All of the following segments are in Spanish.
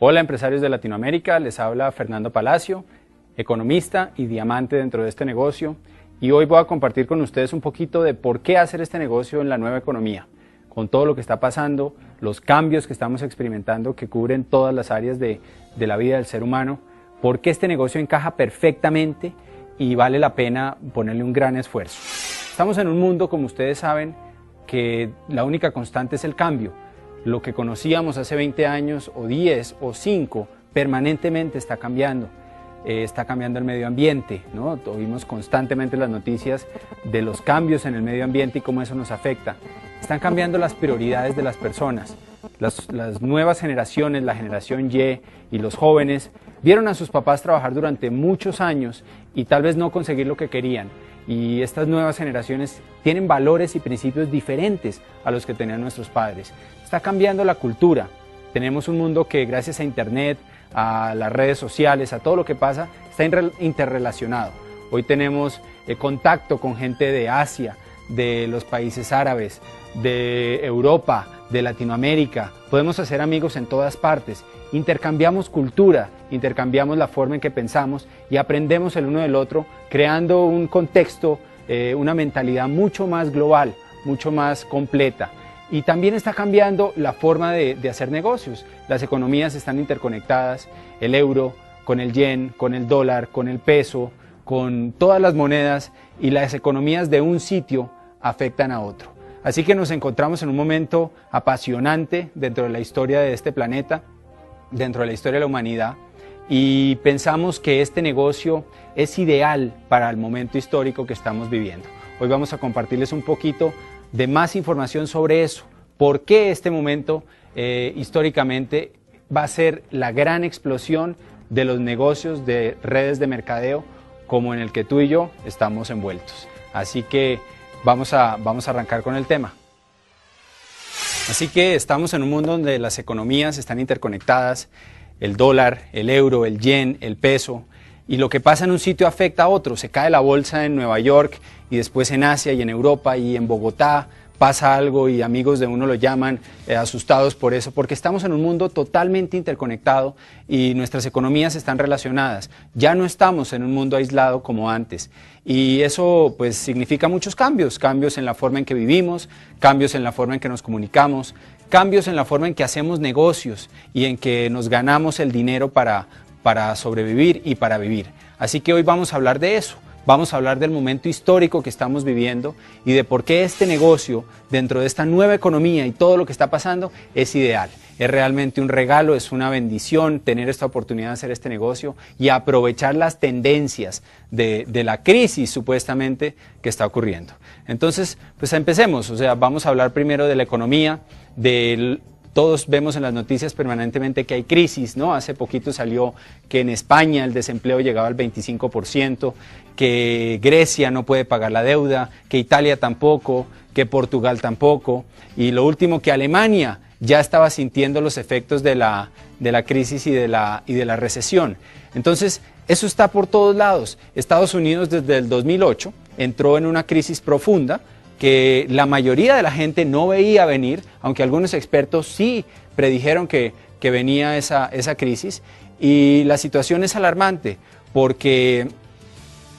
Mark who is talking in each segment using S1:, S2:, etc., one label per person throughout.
S1: Hola empresarios de Latinoamérica, les habla Fernando Palacio, economista y diamante dentro de este negocio, y hoy voy a compartir con ustedes un poquito de por qué hacer este negocio en la nueva economía, con todo lo que está pasando, los cambios que estamos experimentando que cubren todas las áreas de la vida del ser humano, por qué este negocio encaja perfectamente y vale la pena ponerle un gran esfuerzo. Estamos en un mundo, como ustedes saben, que la única constante es el cambio. Lo que conocíamos hace 20 años o 10 o 5 permanentemente está cambiando el medio ambiente, ¿no? Oímos constantemente las noticias de los cambios en el medio ambiente y cómo eso nos afecta. Están cambiando las prioridades de las personas. Las nuevas generaciones, la generación Y y los jóvenes, vieron a sus papás trabajar durante muchos años y tal vez no conseguir lo que querían. Y estas nuevas generaciones tienen valores y principios diferentes a los que tenían nuestros padres. Está cambiando la cultura. Tenemos un mundo que gracias a Internet, a las redes sociales, a todo lo que pasa, está interrelacionado. Hoy tenemos contacto con gente de Asia, de los países árabes, de Europa, de Latinoamérica. Podemos hacer amigos en todas partes. Intercambiamos cultura, intercambiamos la forma en que pensamos y aprendemos el uno del otro, creando un contexto, una mentalidad mucho más global, mucho más completa. Y también está cambiando la forma de hacer negocios. Las economías están interconectadas, el euro con el yen, con el dólar, con el peso, con todas las monedas, y las economías de un sitio afectan a otro. Así que nos encontramos en un momento apasionante dentro de la historia de este planeta, dentro de la historia de la humanidad, y pensamos que este negocio es ideal para el momento histórico que estamos viviendo. Hoy vamos a compartirles un poquito de más información sobre eso, por qué este momento históricamente va a ser la gran explosión de los negocios de redes de mercadeo como en el que tú y yo estamos envueltos. Así que vamos a arrancar con el tema. Así que estamos en un mundo donde las economías están interconectadas, el dólar, el euro, el yen, el peso, y lo que pasa en un sitio afecta a otro. Se cae la bolsa en Nueva York y después en Asia y en Europa y en Bogotá pasa algo y amigos de uno lo llaman asustados por eso, porque estamos en un mundo totalmente interconectado y nuestras economías están relacionadas. Ya no estamos en un mundo aislado como antes, y eso pues significa muchos cambios, cambios en la forma en que vivimos, cambios en la forma en que nos comunicamos, cambios en la forma en que hacemos negocios y en que nos ganamos el dinero para sobrevivir y para vivir. Así que hoy vamos a hablar de eso. Vamos a hablar del momento histórico que estamos viviendo y de por qué este negocio, dentro de esta nueva economía y todo lo que está pasando, es ideal. Es realmente un regalo, es una bendición tener esta oportunidad de hacer este negocio y aprovechar las tendencias de la crisis supuestamente que está ocurriendo. Entonces, pues empecemos. O sea, vamos a hablar primero de la economía, todos vemos en las noticias permanentemente que hay crisis, ¿no? Hace poquito salió que en España el desempleo llegaba al 25%, que Grecia no puede pagar la deuda, que Italia tampoco, que Portugal tampoco, y lo último, que Alemania ya estaba sintiendo los efectos de la crisis y de la recesión. Entonces, eso está por todos lados. Estados Unidos desde el 2008 entró en una crisis profunda que la mayoría de la gente no veía venir, aunque algunos expertos sí predijeron que venía esa crisis, y la situación es alarmante porque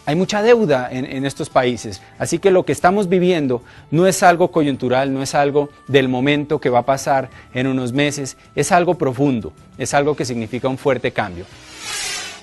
S1: hay mucha deuda en estos países, así que lo que estamos viviendo no es algo coyuntural, no es algo del momento que va a pasar en unos meses, es algo profundo, es algo que significa un fuerte cambio.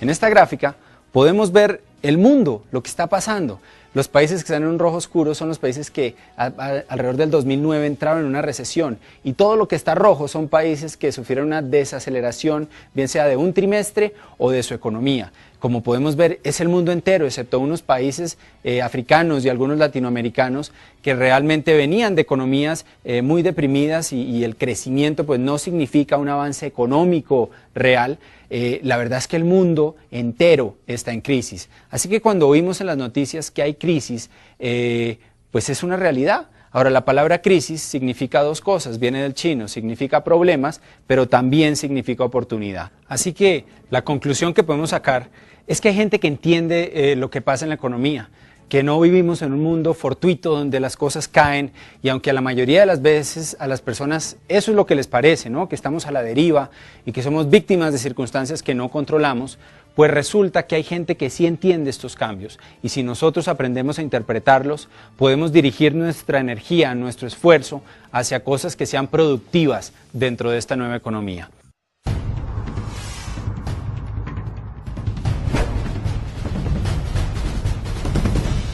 S1: En esta gráfica podemos ver el mundo, lo que está pasando. Los países que están en un rojo oscuro son los países que alrededor del 2009 entraron en una recesión, y todo lo que está rojo son países que sufrieron una desaceleración, bien sea de un trimestre o de su economía. Como podemos ver, es el mundo entero, excepto unos países africanos y algunos latinoamericanos que realmente venían de economías muy deprimidas y el crecimiento pues no significa un avance económico real. La verdad es que el mundo entero está en crisis. Así que cuando oímos en las noticias que hay crisis, pues es una realidad. Ahora, la palabra crisis significa dos cosas, viene del chino, significa problemas, pero también significa oportunidad. Así que la conclusión que podemos sacar es que hay gente que entiende lo que pasa en la economía, que no vivimos en un mundo fortuito donde las cosas caen, y aunque a la mayoría de las veces a las personas eso es lo que les parece, ¿no? Que estamos a la deriva y que somos víctimas de circunstancias que no controlamos, pues resulta que hay gente que sí entiende estos cambios, y si nosotros aprendemos a interpretarlos, podemos dirigir nuestra energía, nuestro esfuerzo hacia cosas que sean productivas dentro de esta nueva economía.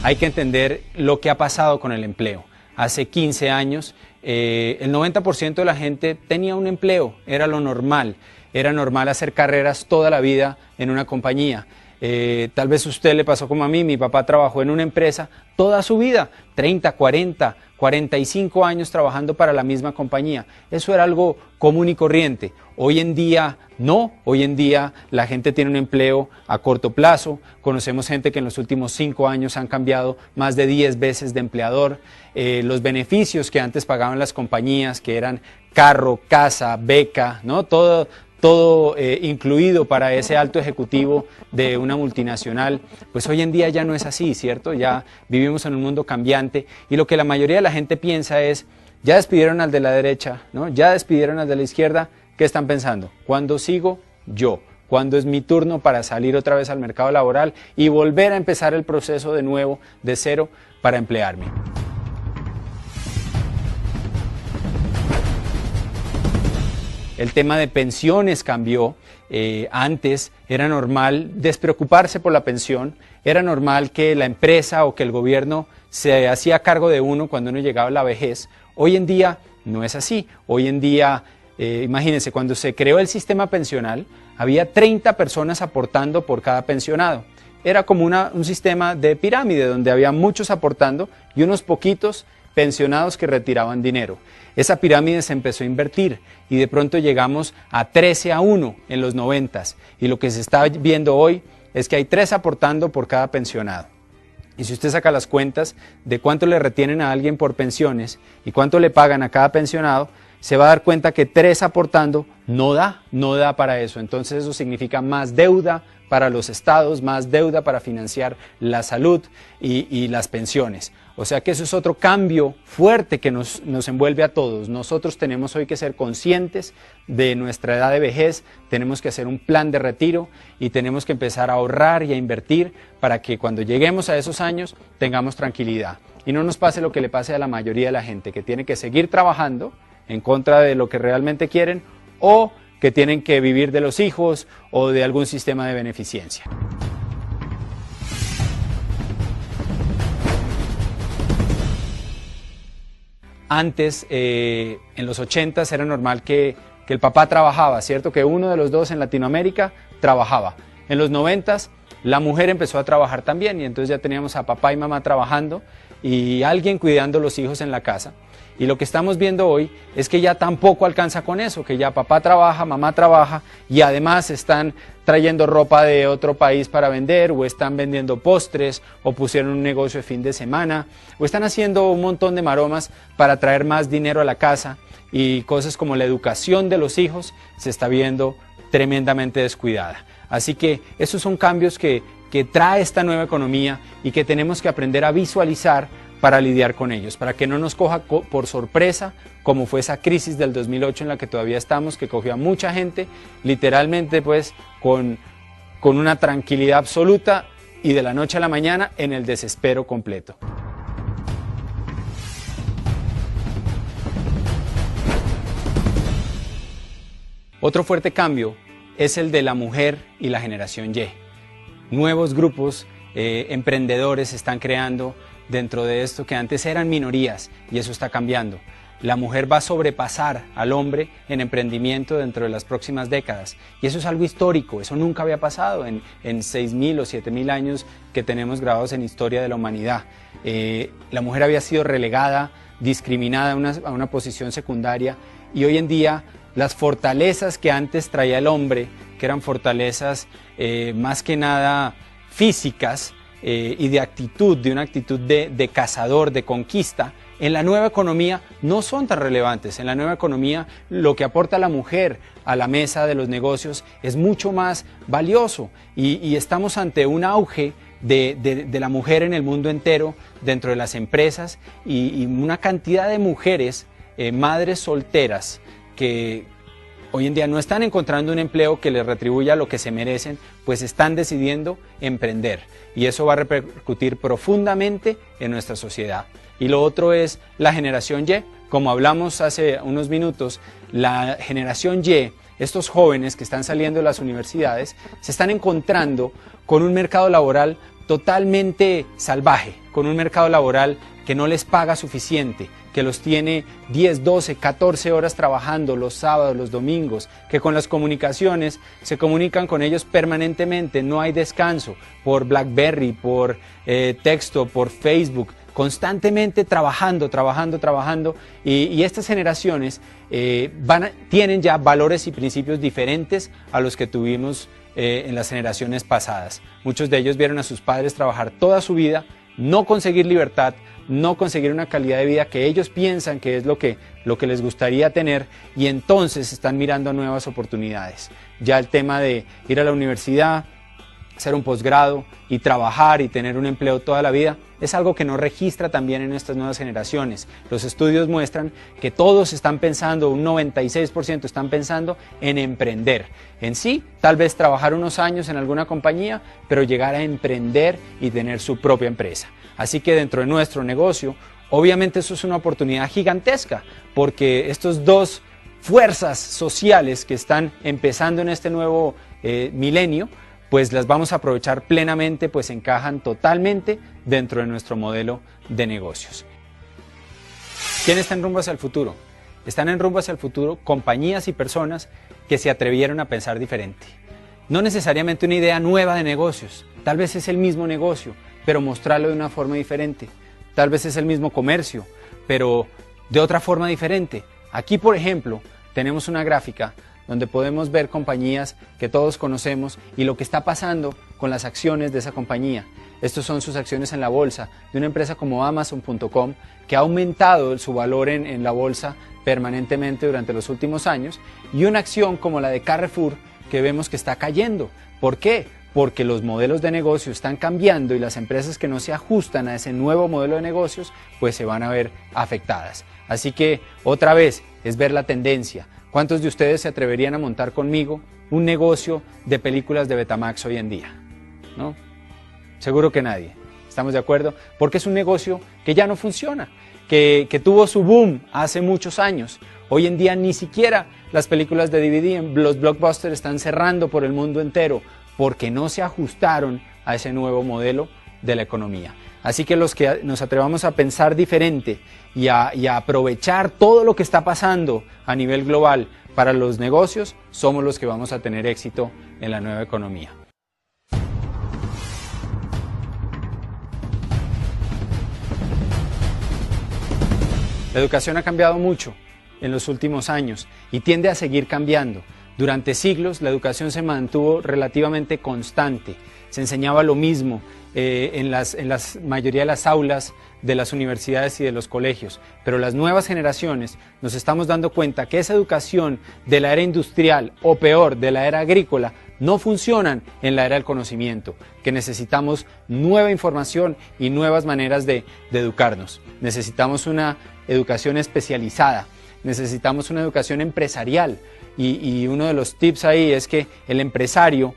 S1: Hay que entender lo que ha pasado con el empleo. Hace 15 años, el 90% de la gente tenía un empleo, era lo normal. Era normal hacer carreras toda la vida en una compañía. Tal vez a usted le pasó como a mí, mi papá trabajó en una empresa toda su vida, 30, 40, 45 años trabajando para la misma compañía. Eso era algo común y corriente. Hoy en día no, hoy en día la gente tiene un empleo a corto plazo. Conocemos gente que en los últimos 5 años han cambiado más de 10 veces de empleador. Los beneficios que antes pagaban las compañías, que eran carro, casa, beca, ¿no? Todo incluido para ese alto ejecutivo de una multinacional, pues hoy en día ya no es así, ¿cierto? Ya vivimos en un mundo cambiante, y lo que la mayoría de la gente piensa es, ya despidieron al de la derecha, ¿no? Ya despidieron al de la izquierda, ¿qué están pensando? ¿Cuándo sigo yo? ¿Cuándo es mi turno para salir otra vez al mercado laboral y volver a empezar el proceso de nuevo, de cero, para emplearme? El tema de pensiones cambió. Antes era normal despreocuparse por la pensión, era normal que la empresa o que el gobierno se hacía cargo de uno cuando uno llegaba a la vejez. Hoy en día no es así. Hoy en día, imagínense, cuando se creó el sistema pensional, había 30 personas aportando por cada pensionado. Era como un sistema de pirámide donde había muchos aportando y unos poquitos pensionados que retiraban dinero. Esa pirámide se empezó a invertir y de pronto llegamos a 13-1 en los 90s, y lo que se está viendo hoy es que hay 3 aportando por cada pensionado. Y si usted saca las cuentas de cuánto le retienen a alguien por pensiones y cuánto le pagan a cada pensionado, se va a dar cuenta que 3 aportando no da para eso. Entonces eso significa más deuda para los estados, más deuda para financiar la salud y las pensiones. O sea que eso es otro cambio fuerte que nos envuelve a todos. Nosotros tenemos hoy que ser conscientes de nuestra edad de vejez, tenemos que hacer un plan de retiro y tenemos que empezar a ahorrar y a invertir para que cuando lleguemos a esos años tengamos tranquilidad. Y no nos pase lo que le pase a la mayoría de la gente, que tiene que seguir trabajando en contra de lo que realmente quieren, o que tienen que vivir de los hijos o de algún sistema de beneficencia. Antes, en los 80s, era normal que el papá trabajaba, ¿cierto? Que uno de los dos en Latinoamérica trabajaba. En los 90s, la mujer empezó a trabajar también, y entonces ya teníamos a papá y mamá trabajando y alguien cuidando los hijos en la casa. Y lo que estamos viendo hoy es que ya tampoco alcanza con eso, que ya papá trabaja, mamá trabaja, y además están trayendo ropa de otro país para vender, o están vendiendo postres, o pusieron un negocio de fin de semana, o están haciendo un montón de maromas para traer más dinero a la casa, y cosas como la educación de los hijos se está viendo tremendamente descuidada. Así que esos son cambios que trae esta nueva economía y que tenemos que aprender a visualizar para lidiar con ellos, para que no nos coja por sorpresa, como fue esa crisis del 2008 en la que todavía estamos, que cogió a mucha gente, literalmente pues con una tranquilidad absoluta y de la noche a la mañana en el desespero completo. Otro fuerte cambio es el de la mujer y la generación Y. Nuevos grupos emprendedores se están creando dentro de esto que antes eran minorías, y eso está cambiando. La mujer va a sobrepasar al hombre en emprendimiento dentro de las próximas décadas, y eso es algo histórico, eso nunca había pasado en 6.000 o 7.000 años que tenemos grabados en historia de la humanidad. La mujer había sido relegada, discriminada a una posición secundaria, y hoy en día las fortalezas que antes traía el hombre, que eran fortalezas más que nada físicas, y de actitud, de una actitud de cazador, de conquista, en la nueva economía no son tan relevantes. En la nueva economía lo que aporta la mujer a la mesa de los negocios es mucho más valioso, y estamos ante un auge de la mujer en el mundo entero, dentro de las empresas, y una cantidad de mujeres, madres solteras, que hoy en día no están encontrando un empleo que les retribuya lo que se merecen, pues están decidiendo emprender. Y eso va a repercutir profundamente en nuestra sociedad. Y lo otro es la generación Y. Como hablamos hace unos minutos, la generación Y, estos jóvenes que están saliendo de las universidades, se están encontrando con un mercado laboral totalmente salvaje, con un mercado laboral que no les paga suficiente, que los tiene 10, 12, 14 horas trabajando los sábados, los domingos, que con las comunicaciones se comunican con ellos permanentemente, no hay descanso, por BlackBerry, por texto, por Facebook, constantemente trabajando, y estas generaciones tienen ya valores y principios diferentes a los que tuvimos en las generaciones pasadas. Muchos de ellos vieron a sus padres trabajar toda su vida, no conseguir libertad, no conseguir una calidad de vida que ellos piensan que es lo que les gustaría tener, y entonces están mirando nuevas oportunidades. Ya el tema de ir a la universidad, hacer un posgrado y trabajar y tener un empleo toda la vida es algo que no registra también en estas nuevas generaciones. Los estudios muestran que todos están pensando, un 96% están pensando en emprender. En sí, tal vez trabajar unos años en alguna compañía, pero llegar a emprender y tener su propia empresa. Así que dentro de nuestro negocio, obviamente eso es una oportunidad gigantesca, porque estos dos fuerzas sociales que están empezando en este nuevo milenio, pues las vamos a aprovechar plenamente, pues encajan totalmente dentro de nuestro modelo de negocios. ¿Quién está en rumbo hacia el futuro? Están en rumbo hacia el futuro compañías y personas que se atrevieron a pensar diferente. No necesariamente una idea nueva de negocios, tal vez es el mismo negocio, pero mostrarlo de una forma diferente. Tal vez es el mismo comercio, pero de otra forma diferente. Aquí, por ejemplo, tenemos una gráfica donde podemos ver compañías que todos conocemos y lo que está pasando con las acciones de esa compañía. Estos son sus acciones en la bolsa, de una empresa como Amazon.com, que ha aumentado su valor en la bolsa permanentemente durante los últimos años, y una acción como la de Carrefour, que vemos que está cayendo. ¿Por qué? Porque los modelos de negocio están cambiando y las empresas que no se ajustan a ese nuevo modelo de negocios, pues se van a ver afectadas. Así que, otra vez, es ver la tendencia. ¿Cuántos de ustedes se atreverían a montar conmigo un negocio de películas de Betamax hoy en día? ¿No? Seguro que nadie. ¿Estamos de acuerdo? Porque es un negocio que ya no funciona, que tuvo su boom hace muchos años. Hoy en día ni siquiera las películas de DVD, los blockbusters están cerrando por el mundo entero porque no se ajustaron a ese nuevo modelo de la economía. Así que los que nos atrevamos a pensar diferente y a aprovechar todo lo que está pasando a nivel global para los negocios, somos los que vamos a tener éxito en la nueva economía. La educación ha cambiado mucho en los últimos años y tiende a seguir cambiando. Durante siglos la educación se mantuvo relativamente constante, se enseñaba lo mismo en la mayoría de las aulas de las universidades y de los colegios, pero las nuevas generaciones nos estamos dando cuenta que esa educación de la era industrial, o peor, de la era agrícola, no funcionan en la era del conocimiento, que necesitamos nueva información y nuevas maneras de educarnos. Necesitamos una educación especializada, necesitamos una educación empresarial, y uno de los tips ahí es que el empresario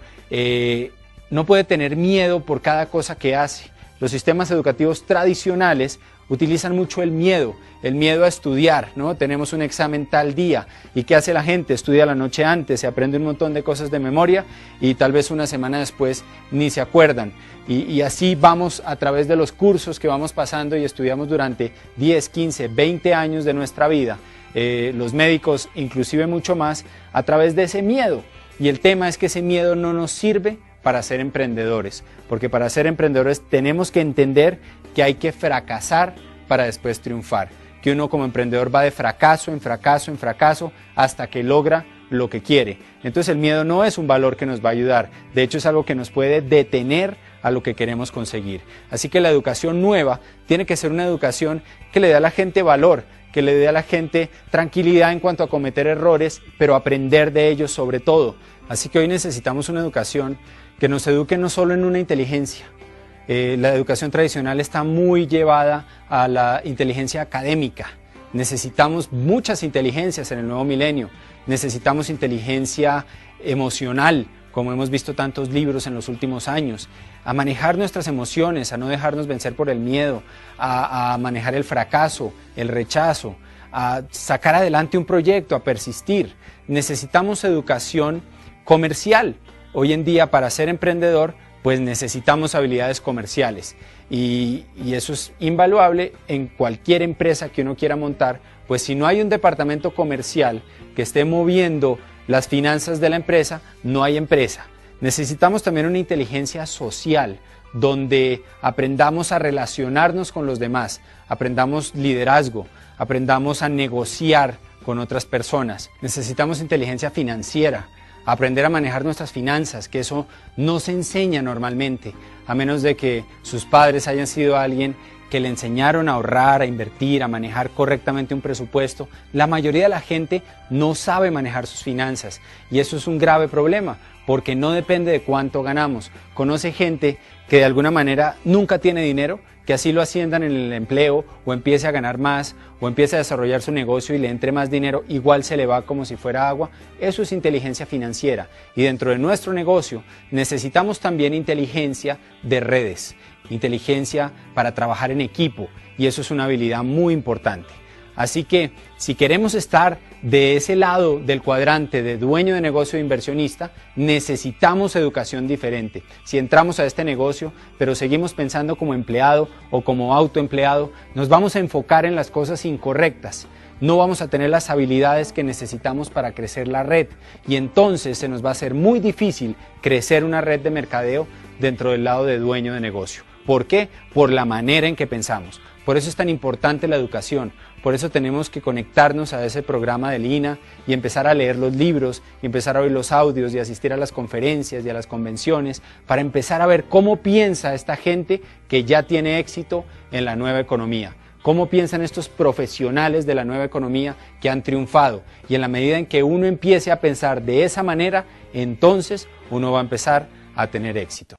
S1: no puede tener miedo por cada cosa que hace. Los sistemas educativos tradicionales utilizan mucho el miedo a estudiar, ¿no? Tenemos un examen tal día, ¿y qué hace la gente? Estudia la noche antes, se aprende un montón de cosas de memoria y tal vez una semana después ni se acuerdan. Y así vamos a través de los cursos que vamos pasando y estudiamos durante 10, 15, 20 años de nuestra vida. Los médicos inclusive mucho más, a través de ese miedo. Y el tema es que ese miedo no nos sirve para ser emprendedores, porque para ser emprendedores tenemos que entender que hay que fracasar para después triunfar, que uno como emprendedor va de fracaso en fracaso en fracaso hasta que logra lo que quiere. Entonces el miedo no es un valor que nos va a ayudar, de hecho es algo que nos puede detener a lo que queremos conseguir. Así que la educación nueva tiene que ser una educación que le dé a la gente valor, que le dé a la gente tranquilidad en cuanto a cometer errores, pero aprender de ellos sobre todo. Así que hoy necesitamos una educación que nos eduque no solo en una inteligencia, La educación tradicional está muy llevada a la inteligencia académica. Necesitamos muchas inteligencias en el nuevo milenio. Necesitamos inteligencia emocional, como hemos visto tantos libros en los últimos años, a manejar nuestras emociones, a no dejarnos vencer por el miedo, a manejar el fracaso, el rechazo, a sacar adelante un proyecto, a persistir. Necesitamos educación comercial. Hoy en día, para ser emprendedor, pues necesitamos habilidades comerciales y eso es invaluable en cualquier empresa que uno quiera montar, pues si no hay un departamento comercial que esté moviendo las finanzas de la empresa, no hay empresa. Necesitamos también una inteligencia social, donde aprendamos a relacionarnos con los demás, aprendamos liderazgo, aprendamos a negociar con otras personas. Necesitamos inteligencia financiera, aprender a manejar nuestras finanzas, que eso no se enseña normalmente, a menos de que sus padres hayan sido alguien que le enseñaron a ahorrar, a invertir, a manejar correctamente un presupuesto. La mayoría de la gente no sabe manejar sus finanzas y eso es un grave problema, porque no depende de cuánto ganamos. Conoce gente que de alguna manera nunca tiene dinero, que así lo asciendan en el empleo o empiece a ganar más o empiece a desarrollar su negocio y le entre más dinero, igual se le va como si fuera agua. Eso es inteligencia financiera y dentro de nuestro negocio necesitamos también inteligencia de redes, inteligencia para trabajar en equipo y eso es una habilidad muy importante. Así que si queremos estar de ese lado del cuadrante de dueño de negocio e inversionista, necesitamos educación diferente. Si entramos a este negocio, pero seguimos pensando como empleado o como autoempleado, nos vamos a enfocar en las cosas incorrectas. No vamos a tener las habilidades que necesitamos para crecer la red y entonces se nos va a hacer muy difícil crecer una red de mercadeo dentro del lado de dueño de negocio. ¿Por qué? Por la manera en que pensamos. Por eso es tan importante la educación, por eso tenemos que conectarnos a ese programa del INA y empezar a leer los libros, y empezar a oír los audios y asistir a las conferencias y a las convenciones para empezar a ver cómo piensa esta gente que ya tiene éxito en la nueva economía. Cómo piensan estos profesionales de la nueva economía que han triunfado. Y en la medida en que uno empiece a pensar de esa manera, entonces uno va a empezar a tener éxito.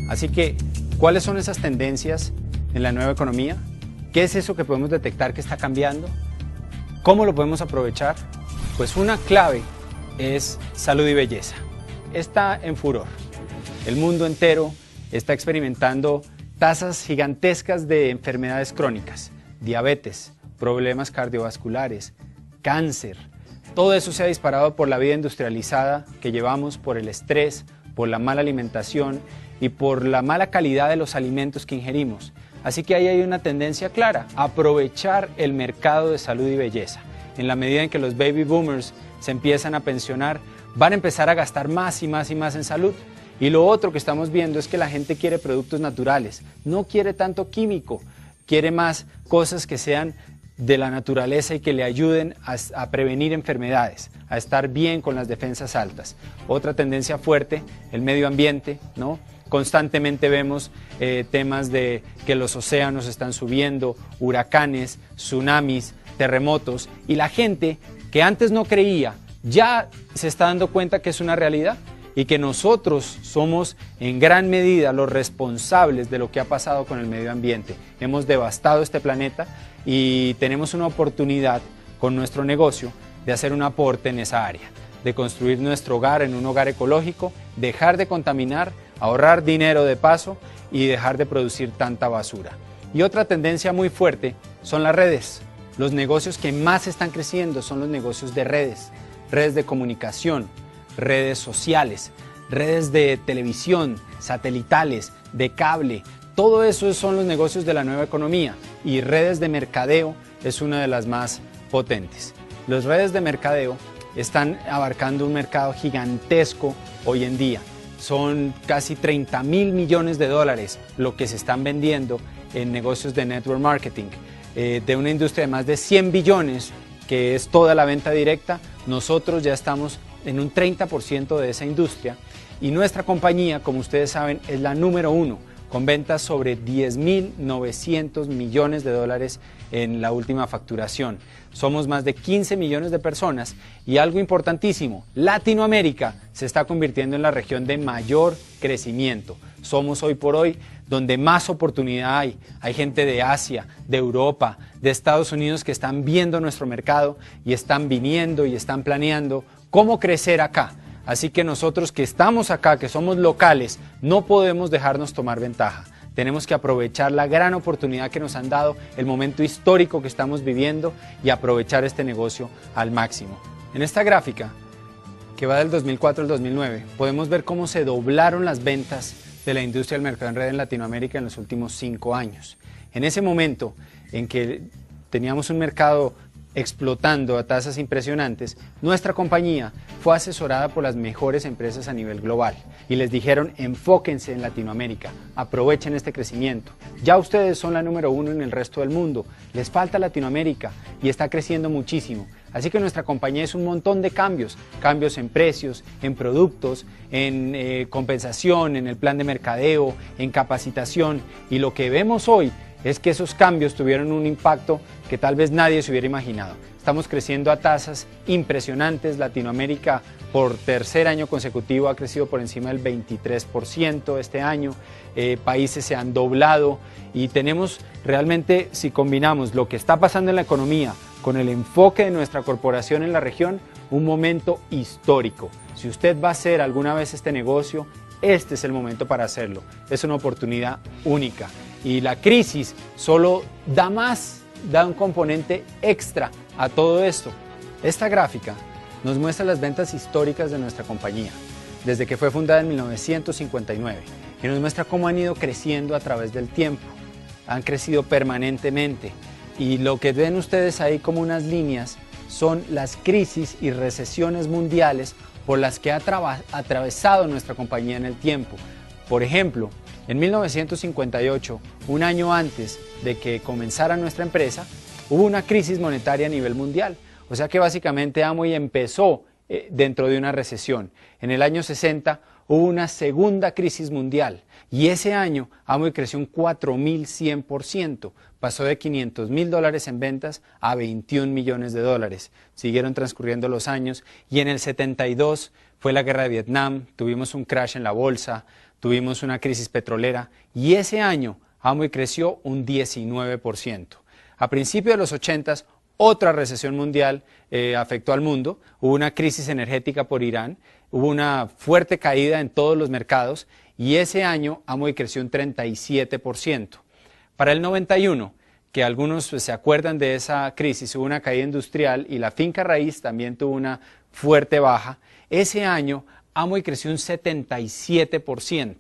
S1: Así que, ¿cuáles son esas tendencias en la nueva economía? ¿Qué es eso que podemos detectar que está cambiando? ¿Cómo lo podemos aprovechar? Pues una clave es salud y belleza. Está en furor. El mundo entero está experimentando tasas gigantescas de enfermedades crónicas, diabetes, problemas cardiovasculares, cáncer. Todo eso se ha disparado por la vida industrializada que llevamos, por el estrés, por la mala alimentación y por la mala calidad de los alimentos que ingerimos. Así que ahí hay una tendencia clara, aprovechar el mercado de salud y belleza. En la medida en que los baby boomers se empiezan a pensionar, van a empezar a gastar más y más y más en salud. Y lo otro que estamos viendo es que la gente quiere productos naturales, no quiere tanto químico, quiere más cosas que sean de la naturaleza y que le ayuden a prevenir enfermedades, a estar bien con las defensas altas. Otra tendencia fuerte, el medio ambiente, ¿no? Constantemente vemos temas de que los océanos están subiendo, huracanes, tsunamis, terremotos, y la gente que antes no creía ya se está dando cuenta que es una realidad y que nosotros somos en gran medida los responsables de lo que ha pasado con el medio ambiente. Hemos devastado este planeta y tenemos una oportunidad con nuestro negocio de hacer un aporte en esa área, de construir nuestro hogar en un hogar ecológico, dejar de contaminar, ahorrar dinero de paso y dejar de producir tanta basura. Y otra tendencia muy fuerte son las redes. Los negocios que más están creciendo son los negocios de redes, redes de comunicación, redes sociales, redes de televisión, satelitales, de cable. Todo eso son los negocios de la nueva economía y redes de mercadeo es una de las más potentes. Las redes de mercadeo están abarcando un mercado gigantesco hoy en día. Son casi 30.000 millones de dólares lo que se están vendiendo en negocios de network marketing. De una industria de más de 100 billones, que es toda la venta directa, nosotros ya estamos en un 30% de esa industria y nuestra compañía, como ustedes saben, es la número 1 con ventas sobre 10.900 millones de dólares en la última facturación. Somos más de 15 millones de personas y algo importantísimo, Latinoamérica se está convirtiendo en la región de mayor crecimiento. Somos hoy por hoy donde más oportunidad hay. Hay gente de Asia, de Europa, de Estados Unidos que están viendo nuestro mercado y están viniendo y están planeando cómo crecer acá. Así que nosotros que estamos acá, que somos locales, no podemos dejarnos tomar ventaja. Tenemos que aprovechar la gran oportunidad que nos han dado, el momento histórico que estamos viviendo y aprovechar este negocio al máximo. En esta gráfica, que va del 2004 al 2009, podemos ver cómo se doblaron las ventas de la industria del mercado en red en Latinoamérica en los últimos 5 años. En ese momento en que teníamos un mercado explotando a tasas impresionantes, nuestra compañía fue asesorada por las mejores empresas a nivel global y les dijeron: enfóquense en Latinoamérica, aprovechen este crecimiento. Ya ustedes son la número 1 en el resto del mundo, les falta Latinoamérica y está creciendo muchísimo. Así que nuestra compañía es un montón de cambios en precios, en productos, en compensación, en el plan de mercadeo, en capacitación, y lo que vemos hoy es que esos cambios tuvieron un impacto que tal vez nadie se hubiera imaginado. Estamos creciendo a tasas impresionantes. Latinoamérica por tercer año consecutivo ha crecido por encima del 23% este año. Países se han doblado y tenemos realmente, si combinamos lo que está pasando en la economía con el enfoque de nuestra corporación en la región, un momento histórico. Si usted va a hacer alguna vez este negocio, este es el momento para hacerlo. Es una oportunidad única. Y la crisis solo da un componente extra a todo esto. Esta gráfica nos muestra las ventas históricas de nuestra compañía, desde que fue fundada en 1959, y nos muestra cómo han ido creciendo a través del tiempo. Han crecido permanentemente, y lo que ven ustedes ahí como unas líneas son las crisis y recesiones mundiales por las que ha atravesado nuestra compañía en el tiempo. Por ejemplo, en 1958, un año antes de que comenzara nuestra empresa, hubo una crisis monetaria a nivel mundial. O sea que básicamente Amway empezó dentro de una recesión. En el año 60 hubo una segunda crisis mundial y ese año Amway creció un 4.100%. Pasó de $500.000 en ventas a $21 millones. Siguieron transcurriendo los años y en el 72 fue la guerra de Vietnam, tuvimos un crash en la bolsa, tuvimos una crisis petrolera y ese año Amway creció un 19%. A principios de los 80s, otra recesión mundial afectó al mundo, hubo una crisis energética por Irán, hubo una fuerte caída en todos los mercados y ese año Amway creció un 37%. Para el 91, que algunos se acuerdan de esa crisis, hubo una caída industrial y la finca raíz también tuvo una fuerte baja, ese año Amway creció un 77%.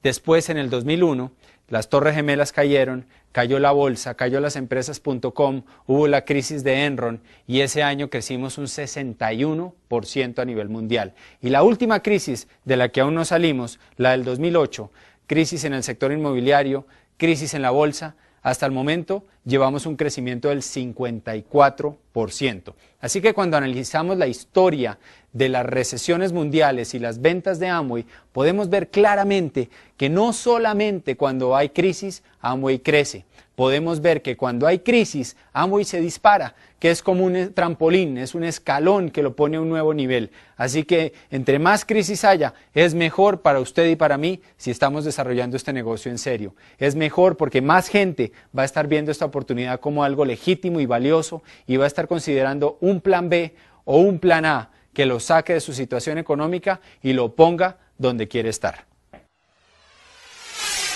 S1: Después, en el 2001, las Torres Gemelas cayeron, cayó la bolsa, cayó las empresas.com, hubo la crisis de Enron y ese año crecimos un 61% a nivel mundial. Y la última crisis de la que aún no salimos, la del 2008, crisis en el sector inmobiliario, crisis en la bolsa, hasta el momento llevamos un crecimiento del 54%. Así que cuando analizamos la historia de las recesiones mundiales y las ventas de Amway, podemos ver claramente que no solamente cuando hay crisis, Amway crece. Podemos ver que cuando hay crisis, Amway se dispara, que es como un trampolín, es un escalón que lo pone a un nuevo nivel. Así que entre más crisis haya, es mejor para usted y para mí si estamos desarrollando este negocio en serio. Es mejor porque más gente va a estar viendo esta oportunidad como algo legítimo y valioso y va a estar considerando un plan B o un plan A que lo saque de su situación económica y lo ponga donde quiere estar.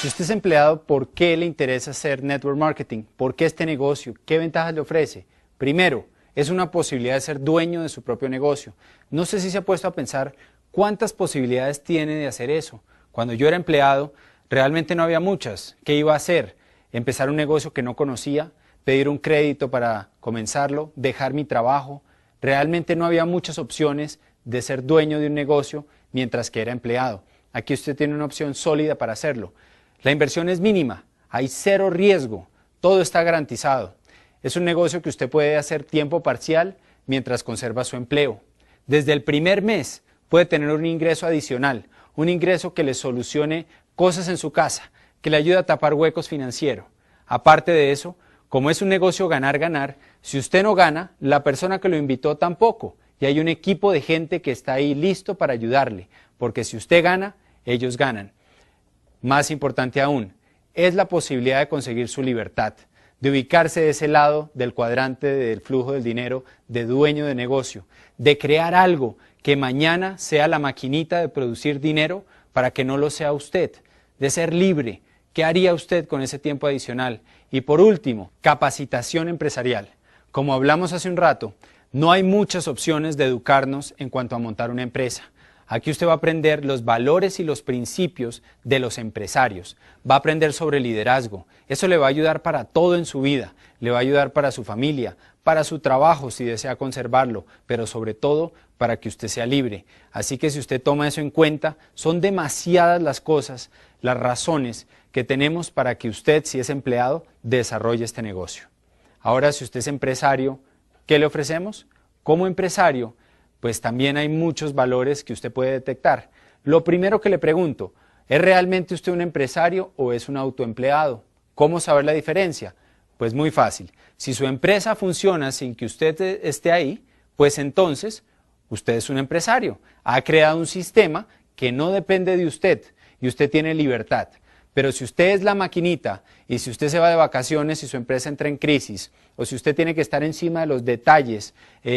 S1: Si usted es empleado, ¿por qué le interesa hacer network marketing? ¿Por qué este negocio? ¿Qué ventajas le ofrece? Primero, es una posibilidad de ser dueño de su propio negocio. No sé si se ha puesto a pensar cuántas posibilidades tiene de hacer eso. Cuando yo era empleado, realmente no había muchas. ¿Qué iba a hacer? Empezar un negocio que no conocía, pedir un crédito para comenzarlo, dejar mi trabajo. Realmente no había muchas opciones de ser dueño de un negocio mientras que era empleado. Aquí usted tiene una opción sólida para hacerlo. La inversión es mínima, hay cero riesgo, todo está garantizado. Es un negocio que usted puede hacer tiempo parcial mientras conserva su empleo. Desde el primer mes puede tener un ingreso adicional, un ingreso que le solucione cosas en su casa, que le ayuda a tapar huecos financieros. Aparte de eso, como es un negocio ganar-ganar, si usted no gana, la persona que lo invitó tampoco. Y hay un equipo de gente que está ahí listo para ayudarle, porque si usted gana, ellos ganan. Más importante aún, es la posibilidad de conseguir su libertad, de ubicarse de ese lado del cuadrante del flujo del dinero, de dueño de negocio, de crear algo que mañana sea la maquinita de producir dinero para que no lo sea usted, de ser libre. ¿Qué haría usted con ese tiempo adicional? Y por último, capacitación empresarial. Como hablamos hace un rato, no hay muchas opciones de educarnos en cuanto a montar una empresa. Aquí usted va a aprender los valores y los principios de los empresarios. Va a aprender sobre liderazgo. Eso le va a ayudar para todo en su vida. Le va a ayudar para su familia, para su trabajo si desea conservarlo, pero sobre todo para que usted sea libre. Así que si usted toma eso en cuenta, son demasiadas las cosas, las razones que tenemos para que usted, si es empleado, desarrolle este negocio. Ahora, si usted es empresario, ¿qué le ofrecemos? Como empresario, pues también hay muchos valores que usted puede detectar. Lo primero que le pregunto, ¿es realmente usted un empresario o es un autoempleado? ¿Cómo saber la diferencia? Pues muy fácil. Si su empresa funciona sin que usted esté ahí, pues entonces usted es un empresario. Ha creado un sistema que no depende de usted y usted tiene libertad. Pero si usted es la maquinita y si usted se va de vacaciones y su empresa entra en crisis, o si usted tiene que estar encima de los detalles,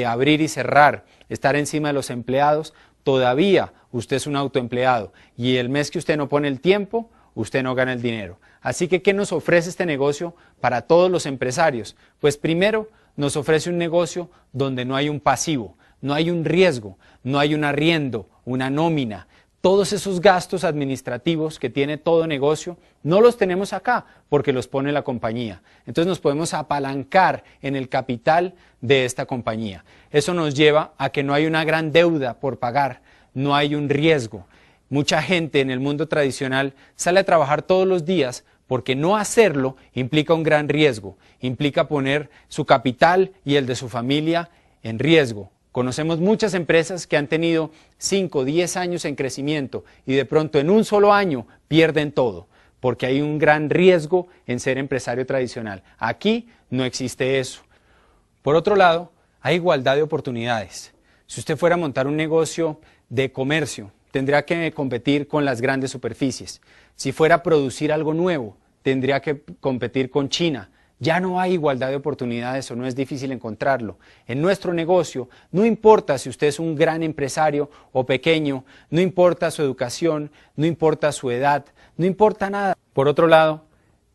S1: abrir y cerrar, estar encima de los empleados, todavía usted es un autoempleado y el mes que usted no pone el tiempo, usted no gana el dinero. Así que, ¿qué nos ofrece este negocio para todos los empresarios? Pues primero, nos ofrece un negocio donde no hay un pasivo, no hay un riesgo, no hay un arriendo, una nómina. Todos esos gastos administrativos que tiene todo negocio, no los tenemos acá porque los pone la compañía. Entonces nos podemos apalancar en el capital de esta compañía. Eso nos lleva a que no hay una gran deuda por pagar, no hay un riesgo. Mucha gente en el mundo tradicional sale a trabajar todos los días porque no hacerlo implica un gran riesgo, implica poner su capital y el de su familia en riesgo. Conocemos muchas empresas que han tenido 5 o 10 años en crecimiento y de pronto en un solo año pierden todo, porque hay un gran riesgo en ser empresario tradicional. Aquí no existe eso. Por otro lado, hay igualdad de oportunidades. Si usted fuera a montar un negocio de comercio, tendría que competir con las grandes superficies. Si fuera a producir algo nuevo, tendría que competir con China. Ya no hay igualdad de oportunidades o no es difícil encontrarlo. En nuestro negocio, no importa si usted es un gran empresario o pequeño, no importa su educación, no importa su edad, no importa nada. Por otro lado,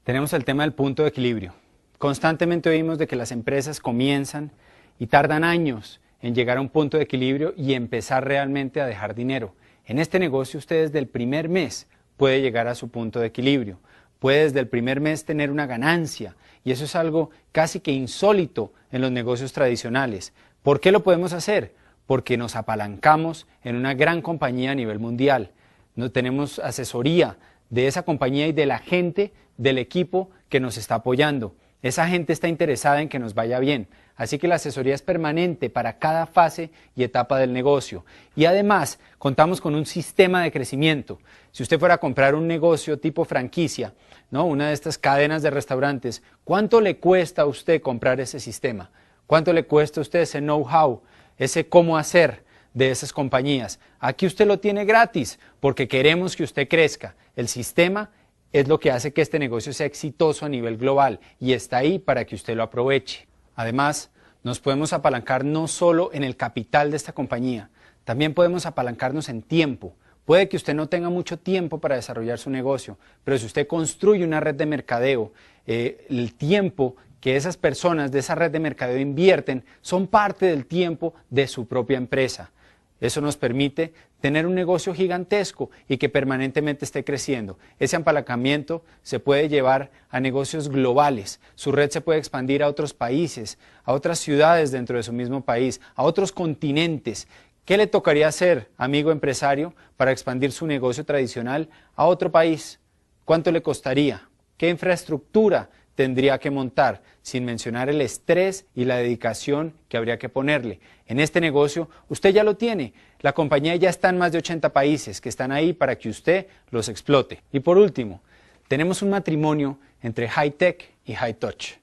S1: tenemos el tema del punto de equilibrio. Constantemente oímos de que las empresas comienzan y tardan años en llegar a un punto de equilibrio y empezar realmente a dejar dinero. En este negocio usted desde el primer mes puede llegar a su punto de equilibrio. Puede desde el primer mes tener una ganancia y eso es algo casi que insólito en los negocios tradicionales. ¿Por qué lo podemos hacer? Porque nos apalancamos en una gran compañía a nivel mundial. No tenemos asesoría de esa compañía y de la gente del equipo que nos está apoyando. Esa gente está interesada en que nos vaya bien. Así que la asesoría es permanente para cada fase y etapa del negocio. Y además, contamos con un sistema de crecimiento. Si usted fuera a comprar un negocio tipo franquicia, ¿no? Una de estas cadenas de restaurantes, ¿cuánto le cuesta a usted comprar ese sistema? ¿Cuánto le cuesta a usted ese know-how, ese cómo hacer de esas compañías? Aquí usted lo tiene gratis porque queremos que usted crezca. El sistema es lo que hace que este negocio sea exitoso a nivel global y está ahí para que usted lo aproveche. Además, nos podemos apalancar no solo en el capital de esta compañía, también podemos apalancarnos en tiempo. Puede que usted no tenga mucho tiempo para desarrollar su negocio, pero si usted construye una red de mercadeo, el tiempo que esas personas de esa red de mercadeo invierten son parte del tiempo de su propia empresa. Eso nos permite tener un negocio gigantesco y que permanentemente esté creciendo. Ese apalancamiento se puede llevar a negocios globales. Su red se puede expandir a otros países, a otras ciudades dentro de su mismo país, a otros continentes. ¿Qué le tocaría hacer, amigo empresario, para expandir su negocio tradicional a otro país? ¿Cuánto le costaría? ¿Qué infraestructura tendría que montar? Sin mencionar el estrés y la dedicación que habría que ponerle. En este negocio, usted ya lo tiene. La compañía ya está en más de 80 países que están ahí para que usted los explote. Y por último, Tenemos un matrimonio entre high-tech y high-touch.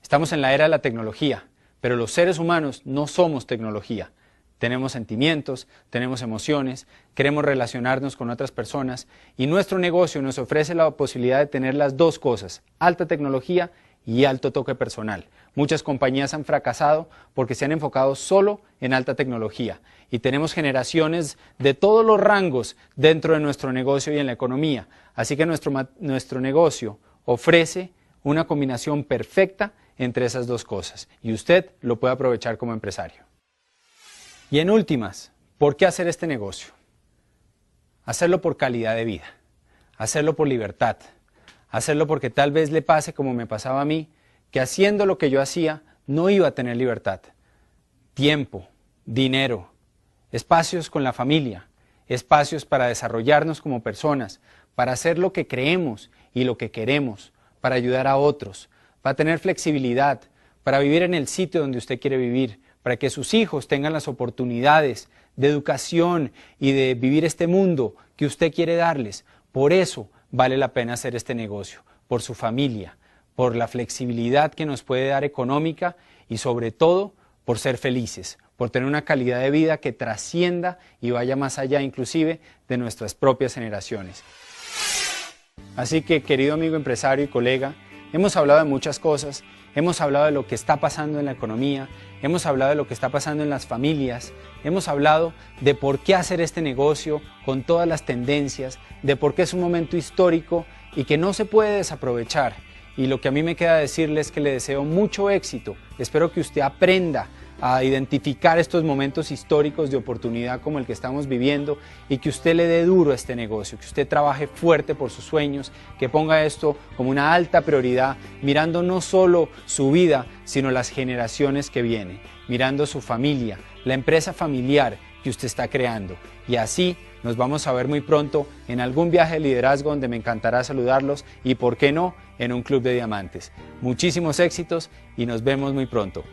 S1: Estamos en la era de la tecnología, pero los seres humanos no somos tecnología. Tenemos sentimientos, tenemos emociones, queremos relacionarnos con otras personas y nuestro negocio nos ofrece la posibilidad de tener las dos cosas, alta tecnología y alto toque personal. Muchas compañías han fracasado porque se han enfocado solo en alta tecnología y tenemos generaciones de todos los rangos dentro de nuestro negocio y en la economía. Así que nuestro negocio ofrece una combinación perfecta entre esas dos cosas y usted lo puede aprovechar como empresario. Y en últimas, ¿por qué hacer este negocio? Hacerlo por calidad de vida, hacerlo por libertad, hacerlo porque tal vez le pase como me pasaba a mí, que haciendo lo que yo hacía no iba a tener libertad. Tiempo, dinero, espacios con la familia, espacios para desarrollarnos como personas, para hacer lo que creemos y lo que queremos, para ayudar a otros, para tener flexibilidad, para vivir en el sitio donde usted quiere vivir, para que sus hijos tengan las oportunidades de educación y de vivir este mundo que usted quiere darles. Por eso vale la pena hacer este negocio, por su familia, por la flexibilidad que nos puede dar económica y sobre todo por ser felices, por tener una calidad de vida que trascienda y vaya más allá inclusive de nuestras propias generaciones. Así que, querido amigo empresario y colega, hemos hablado de muchas cosas, hemos hablado de lo que está pasando en la economía, hemos hablado de lo que está pasando en las familias, hemos hablado de por qué hacer este negocio con todas las tendencias, de por qué es un momento histórico y que no se puede desaprovechar. Y lo que a mí me queda decirle es que le deseo mucho éxito. Espero que usted aprenda a identificar estos momentos históricos de oportunidad como el que estamos viviendo y que usted le dé duro a este negocio, que usted trabaje fuerte por sus sueños, que ponga esto como una alta prioridad, mirando no solo su vida, sino las generaciones que vienen, mirando su familia, la empresa familiar que usted está creando. Y así nos vamos a ver muy pronto en algún viaje de liderazgo donde me encantará saludarlos y, por qué no, en un club de diamantes. Muchísimos éxitos y nos vemos muy pronto.